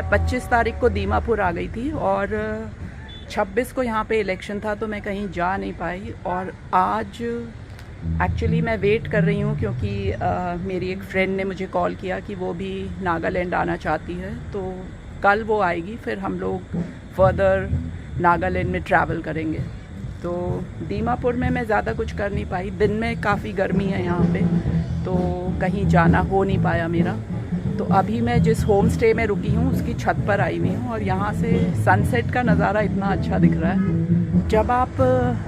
मैं 25 तारीख को दीमापुर आ गई थी और 26 को यहाँ पे इलेक्शन था, तो मैं कहीं जा नहीं पाई। और आज एक्चुअली मैं वेट कर रही हूँ क्योंकि मेरी एक फ्रेंड ने मुझे कॉल किया कि वो भी नागालैंड आना चाहती है, तो कल वो आएगी, फिर हम लोग फर्दर नागालैंड में ट्रैवल करेंगे। तो दीमापुर में मैं ज़्यादा कुछ कर नहीं पाई, दिन में काफ़ी गर्मी है यहाँ पे, तो कहीं जाना हो नहीं पाया मेरा। तो अभी मैं जिस होम स्टे में रुकी हूँ उसकी छत पर आई हुई हूँ और यहाँ से सनसेट का नज़ारा इतना अच्छा दिख रहा है। जब आप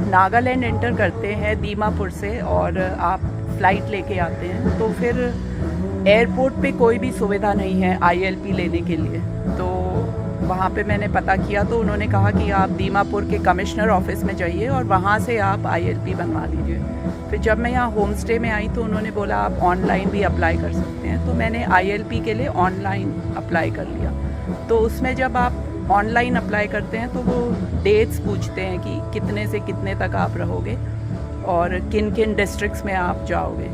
नागालैंड एंटर करते हैं दीमापुर से और आप फ़्लाइट लेके आते हैं, तो फिर एयरपोर्ट पे कोई भी सुविधा नहीं है ILP लेने के लिए। तो वहाँ पे मैंने पता किया तो उन्होंने कहा कि आप दीमापुर के कमिश्नर ऑफिस में जाइए और वहाँ से आप ILP बनवा लीजिए। फिर जब मैं यहाँ होम स्टे में आई तो उन्होंने बोला आप ऑनलाइन भी अप्लाई कर सकते हैं, तो मैंने ILP के लिए ऑनलाइन अप्लाई कर लिया। तो उसमें जब आप ऑनलाइन अप्लाई करते हैं तो वो डेट्स पूछते हैं कि कितने से कितने तक आप रहोगे और किन किन डिस्ट्रिक्ट्स में आप जाओगे।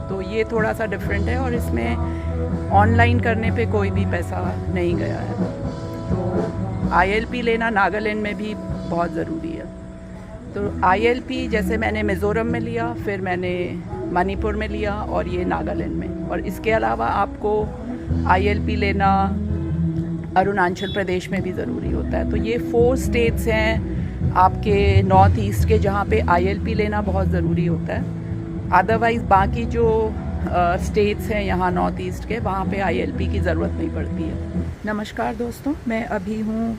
तो ये थोड़ा सा डिफरेंट है और इसमें ऑनलाइन करने पे कोई भी पैसा नहीं गया है। तो ILP लेना नागालैंड में भी बहुत ज़रूरी है। तो ILP जैसे मैंने मिज़ोरम में लिया, फिर मैंने मणिपुर में लिया और ये नागालैंड में। और इसके अलावा आपको ILP लेना अरुणाचल प्रदेश में भी ज़रूरी होता है। तो ये 4 स्टेट्स हैं आपके नॉर्थ ईस्ट के जहाँ पे ILP लेना बहुत ज़रूरी होता है। अदरवाइज़ बाकी जो स्टेट्स हैं यहाँ नॉर्थ ईस्ट के, वहाँ पे ILP की ज़रूरत नहीं पड़ती है। नमस्कार दोस्तों, मैं अभी हूँ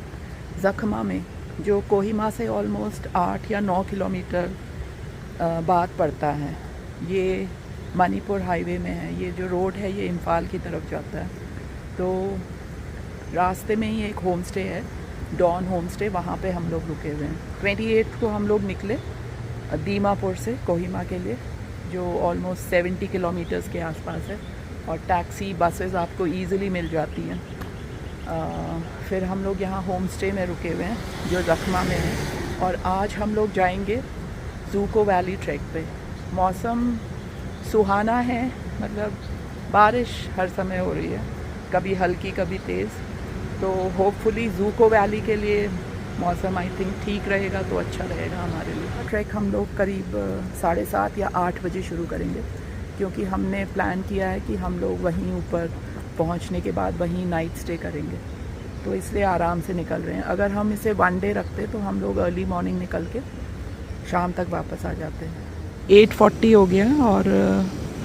जखमा में, जो कोहिमा से ऑलमोस्ट 8 या 9 किलोमीटर बाद पड़ता है। ये मणिपुर हाईवे में है। ये जो रोड है ये इम्फाल की तरफ जाता है। तो रास्ते में ही एक होम स्टे है, डॉन होम स्टे, वहाँ पे हम लोग रुके हुए हैं। 28 को हम लोग निकले दीमापुर से कोहिमा के लिए, जो ऑलमोस्ट 70 किलोमीटर्स के आसपास है। और टैक्सी बसेस आपको ईज़िली मिल जाती हैं। फिर हम लोग यहाँ होम स्टे में रुके हुए हैं जो जखमा में है। और आज हम लोग जाएंगे ज़ूको वैली ट्रैक पे। मौसम सुहाना है, मतलब बारिश हर समय हो रही है, कभी हल्की कभी तेज़। तो होपफुली ज़ूको वैली के लिए मौसम आई थिंक ठीक रहेगा, तो अच्छा रहेगा हमारे लिए। ट्रैक हम लोग करीब 7:30 या 8 बजे शुरू करेंगे, क्योंकि हमने प्लान किया है कि हम लोग वहीं ऊपर पहुंचने के बाद वहीं नाइट स्टे करेंगे, तो इसलिए आराम से निकल रहे हैं। अगर हम इसे 1 डे रखते तो हम लोग अर्ली मॉर्निंग निकल के शाम तक वापस आ जाते हैं। 8:40 हो गया और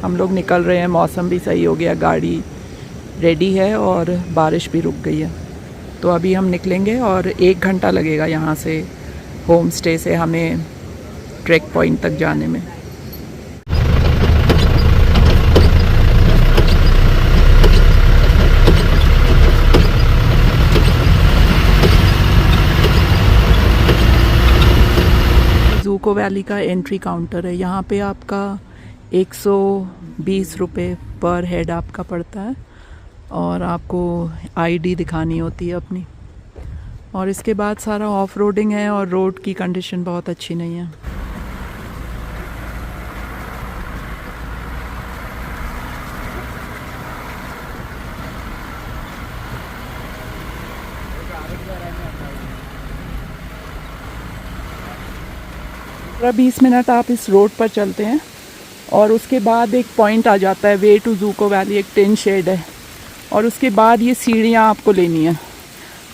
हम लोग निकल रहे हैं। मौसम भी सही हो गया, गाड़ी रेडी है और बारिश भी रुक गई है। तो अभी हम निकलेंगे और 1 घंटा लगेगा यहाँ से होम स्टे से हमें ट्रैक पॉइंट तक जाने में। ज़ूको वैली का एंट्री काउंटर है। यहाँ पे आपका 120 रुपये पर हेड आपका पड़ता है और आपको ID दिखानी होती है अपनी। और इसके बाद सारा ऑफ रोडिंग है और रोड की कंडीशन बहुत अच्छी नहीं है। पूरा 20 मिनट आप इस रोड पर चलते हैं और उसके बाद एक पॉइंट आ जाता है, वे टू ज़ूको वैली, एक टिन शेड है। और उसके बाद ये सीढ़ियाँ आपको लेनी है।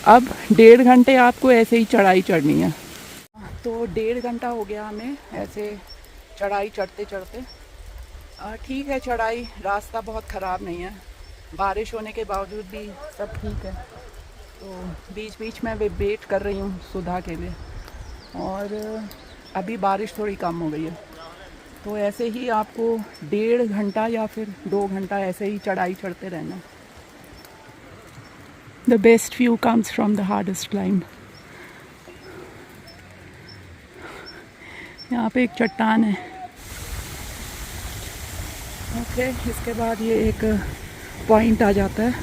अब 1.5 घंटे आपको ऐसे ही चढ़ाई चढ़नी है। तो 1.5 घंटा हो गया हमें ऐसे चढ़ाई चढ़ते चढ़ते। ठीक है, चढ़ाई, रास्ता बहुत ख़राब नहीं है, बारिश होने के बावजूद भी सब ठीक है। तो बीच बीच में वेट कर रही हूँ सुधा के लिए। और अभी बारिश थोड़ी कम हो गई है, तो ऐसे ही आपको 1.5 घंटा या फिर 2 घंटा ऐसे ही चढ़ाई चढ़ते रहना। The best view comes from the hardest climb. यहाँ पे एक चट्टान है। ओके, इसके बाद ये एक पॉइंट आ जाता है।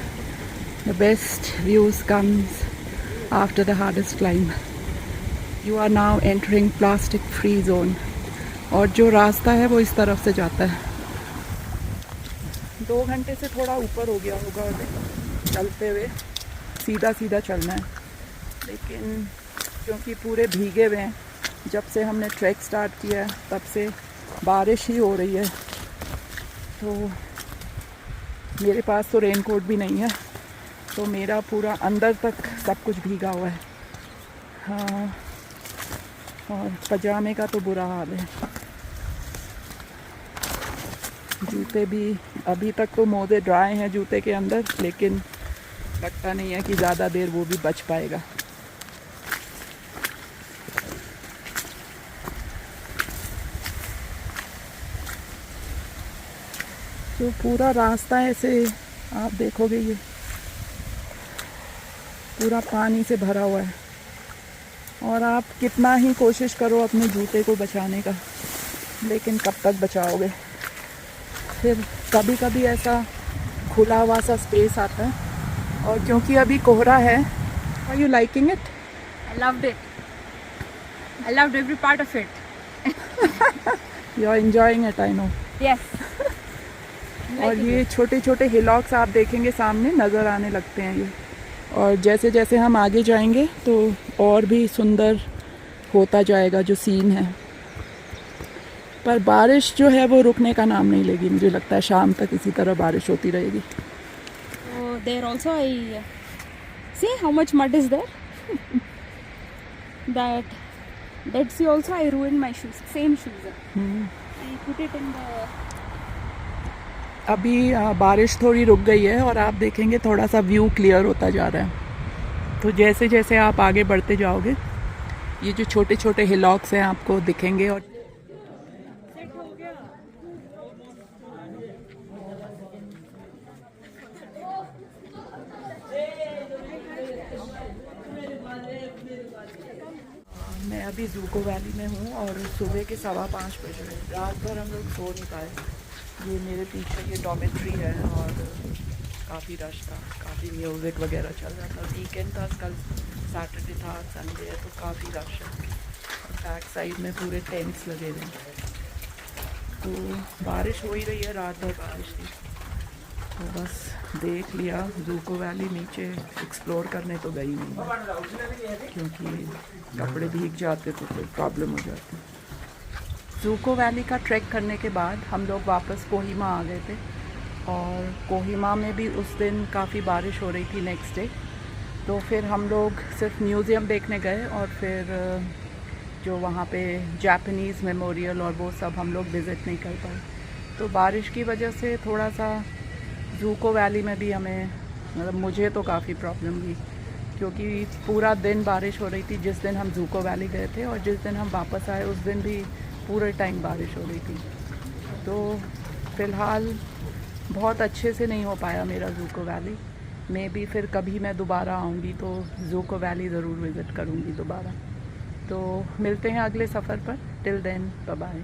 The best views comes after the hardest climb. You are now entering plastic free zone. और जो रास्ता है वो इस तरफ से जाता है। 2 घंटे से थोड़ा ऊपर हो गया होगा चलते हुए। सीधा सीधा चलना है, लेकिन क्योंकि पूरे भीगे हुए हैं, जब से हमने ट्रैक स्टार्ट किया है तब से बारिश ही हो रही है, तो मेरे पास तो रेनकोट भी नहीं है, तो मेरा पूरा अंदर तक सब कुछ भीगा हुआ है। हाँ, और पजामे का तो बुरा हाल है। जूते भी अभी तक तो मोजे ड्राई हैं जूते के अंदर, लेकिन लगता नहीं है कि ज़्यादा देर वो भी बच पाएगा। तो पूरा रास्ता ऐसे आप देखोगे, ये पूरा पानी से भरा हुआ है, और आप कितना ही कोशिश करो अपने जूते को बचाने का, लेकिन कब तक बचाओगे। फिर कभी कभी ऐसा खुला हुआ सा स्पेस आता है, और क्योंकि अभी कोहरा है। Are you liking it? I loved it. I loved every part of it. You are enjoying it, I know. Yes. और ये छोटे छोटे हिलॉक्स आप देखेंगे सामने नज़र आने लगते हैं ये, और जैसे जैसे हम आगे जाएंगे तो और भी सुंदर होता जाएगा जो सीन है। पर बारिश जो है वो रुकने का नाम नहीं लेगी, मुझे लगता है शाम तक इसी तरह बारिश होती रहेगी। So there also I see how much mud is there. That Dead Sea also I ruined my shoes. Same shoes. I put it in the. अभी बारिश थोड़ी रुक गई है, और आप देखेंगे थोड़ा सा व्यू क्लियर होता जा रहा है। तो जैसे जैसे आप आगे बढ़ते जाओगे, ये जो छोटे छोटे हिलॉक्स हैं आपको दिखेंगे। और मैं अभी ज़ूको वैली में हूँ, और सुबह के 5:15 बज रहे हैं। रात भर हम लोग सो नहीं पाए। ये मेरे पीछे ये डॉर्मेट्री है, और काफ़ी रश था, काफ़ी म्यूज़िक वगैरह चल रहा था। वीकेंड था, कल सैटरडे था, संडे है, तो काफ़ी रश है। और बैक साइड में पूरे टेंट्स लगे हुए हैं। तो बारिश हो ही रही है, रात भर बारिश थी, तो बस देख लिया। ज़ूको वैली नीचे एक्सप्लोर करने तो गई नहीं, क्योंकि कपड़े भीग जाते तो कोई प्रॉब्लम हो जाती। ज़ूको वैली का ट्रैक करने के बाद हम लोग वापस कोहिमा आ गए थे, और कोहिमा में भी उस दिन काफ़ी बारिश हो रही थी नेक्स्ट डे। तो फिर हम लोग सिर्फ म्यूज़ियम देखने गए, और फिर जो वहाँ पे जापानीज़ मेमोरियल और वो सब हम लोग विज़िट नहीं कर पाए। तो बारिश की वजह से थोड़ा सा ज़ूको वैली में भी हमें, मतलब मुझे तो काफ़ी प्रॉब्लम हुई, क्योंकि पूरा दिन बारिश हो रही थी जिस दिन हम ज़ूको वैली गए थे, और जिस दिन हम वापस आए उस दिन भी पूरे टाइम बारिश हो रही थी। तो फ़िलहाल बहुत अच्छे से नहीं हो पाया मेरा ज़ूको वैली। मे बी फिर कभी मैं दोबारा आऊँगी तो ज़ूको वैली ज़रूर विज़िट करूँगी दोबारा। तो मिलते हैं अगले सफ़र पर। Till then bye bye.